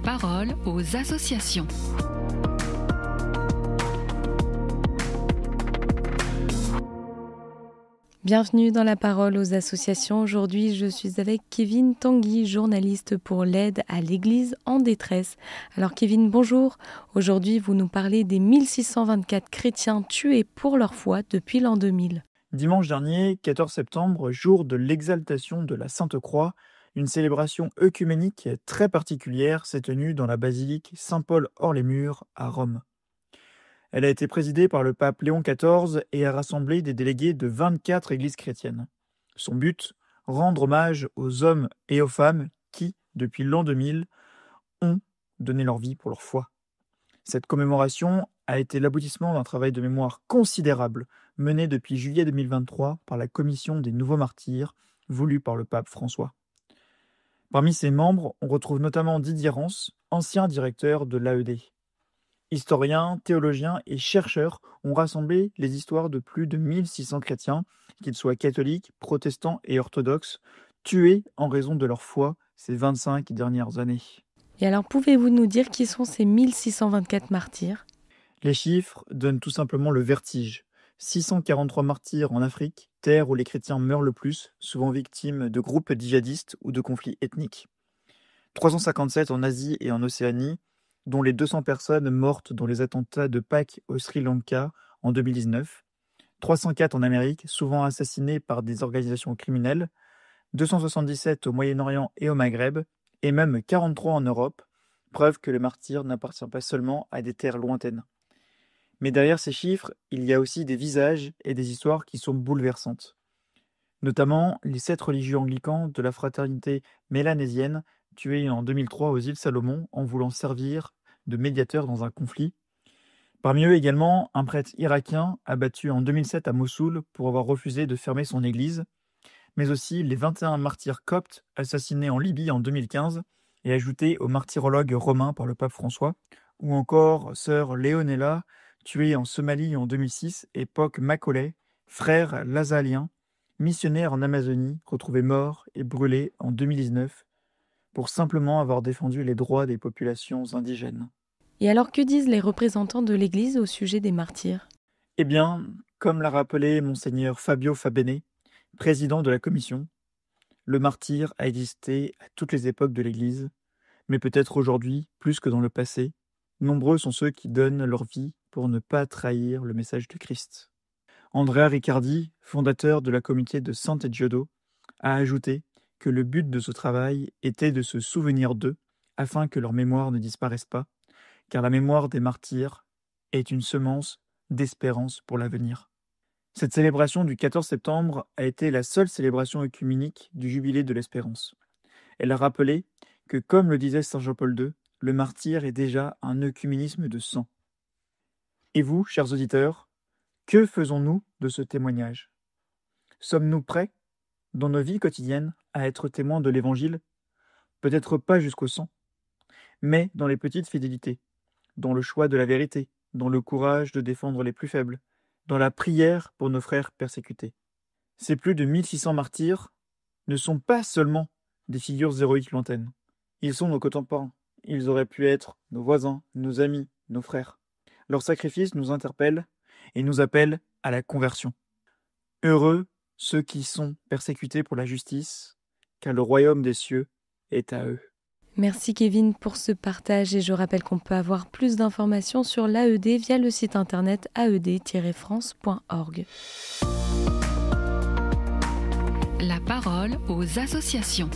parole aux associations. Bienvenue dans la parole aux associations. Aujourd'hui, je suis avec Kevin Tanguy, journaliste pour l'aide à l'Église en détresse. Alors Kevin, bonjour. Aujourd'hui, vous nous parlez des 1624 chrétiens tués pour leur foi depuis l'an 2000. Dimanche dernier, 14 septembre, jour de l'exaltation de la Sainte Croix, une célébration œcuménique très particulière s'est tenue dans la basilique Saint-Paul-hors-les-Murs à Rome. Elle a été présidée par le pape Léon XIV et a rassemblé des délégués de 24 églises chrétiennes. Son but, rendre hommage aux hommes et aux femmes qui, depuis l'an 2000, ont donné leur vie pour leur foi. Cette commémoration a été l'aboutissement d'un travail de mémoire considérable mené depuis juillet 2023 par la Commission des Nouveaux Martyrs, voulue par le pape François. Parmi ses membres, on retrouve notamment Didier Rance, ancien directeur de l'AED. Historiens, théologiens et chercheurs ont rassemblé les histoires de plus de 1600 chrétiens, qu'ils soient catholiques, protestants et orthodoxes, tués en raison de leur foi ces 25 dernières années. Et alors, pouvez-vous nous dire qui sont ces 1624 martyrs ? Les chiffres donnent tout simplement le vertige. 643 martyrs en Afrique, terre où les chrétiens meurent le plus, souvent victimes de groupes djihadistes ou de conflits ethniques. 357 en Asie et en Océanie, dont les 200 personnes mortes dans les attentats de Pâques au Sri Lanka en 2019, 304 en Amérique, souvent assassinés par des organisations criminelles, 277 au Moyen-Orient et au Maghreb, et même 43 en Europe, preuve que le martyr n'appartient pas seulement à des terres lointaines. Mais derrière ces chiffres, il y a aussi des visages et des histoires qui sont bouleversantes. Notamment les 7 religieux anglicans de la fraternité mélanésienne tués en 2003 aux îles Salomon en voulant servir de médiateur dans un conflit. Parmi eux également, un prêtre irakien abattu en 2007 à Mossoul pour avoir refusé de fermer son église, mais aussi les 21 martyrs coptes assassinés en Libye en 2015 et ajoutés au martyrologe romain par le pape François, ou encore sœur Léonella, tuée en Somalie en 2006, et Pok Macaulay, frère lazalien, missionnaire en Amazonie, retrouvé mort et brûlé en 2019, pour simplement avoir défendu les droits des populations indigènes. Et alors, que disent les représentants de l'Église au sujet des martyrs ? Eh bien, comme l'a rappelé Monseigneur Fabio Fabene, président de la commission, le martyr a existé à toutes les époques de l'Église, mais peut-être aujourd'hui, plus que dans le passé, nombreux sont ceux qui donnent leur vie pour ne pas trahir le message du Christ. Andrea Riccardi, fondateur de la communauté de Sant'Egidio, a ajouté que le but de ce travail était de se souvenir d'eux, afin que leur mémoire ne disparaisse pas, car la mémoire des martyrs est une semence d'espérance pour l'avenir. Cette célébration du 14 septembre a été la seule célébration œcuménique du Jubilé de l'Espérance. Elle a rappelé que, comme le disait Saint Jean-Paul II, le martyr est déjà un œcuménisme de sang. Et vous, chers auditeurs, que faisons-nous de ce témoignage ? Sommes-nous prêts, dans nos vies quotidiennes, à être témoins de l'Évangile ? Peut-être pas jusqu'au sang, mais dans les petites fidélités, dans le choix de la vérité, dans le courage de défendre les plus faibles, dans la prière pour nos frères persécutés. Ces plus de 1600 martyrs ne sont pas seulement des figures héroïques lointaines. Ils sont nos contemporains. Ils auraient pu être nos voisins, nos amis, nos frères. Leur sacrifice nous interpelle et nous appelle à la conversion. Heureux ceux qui sont persécutés pour la justice, car le royaume des cieux est à eux. Merci Kevin pour ce partage et je rappelle qu'on peut avoir plus d'informations sur l'AED via le site internet aed-france.org. La parole aux associations.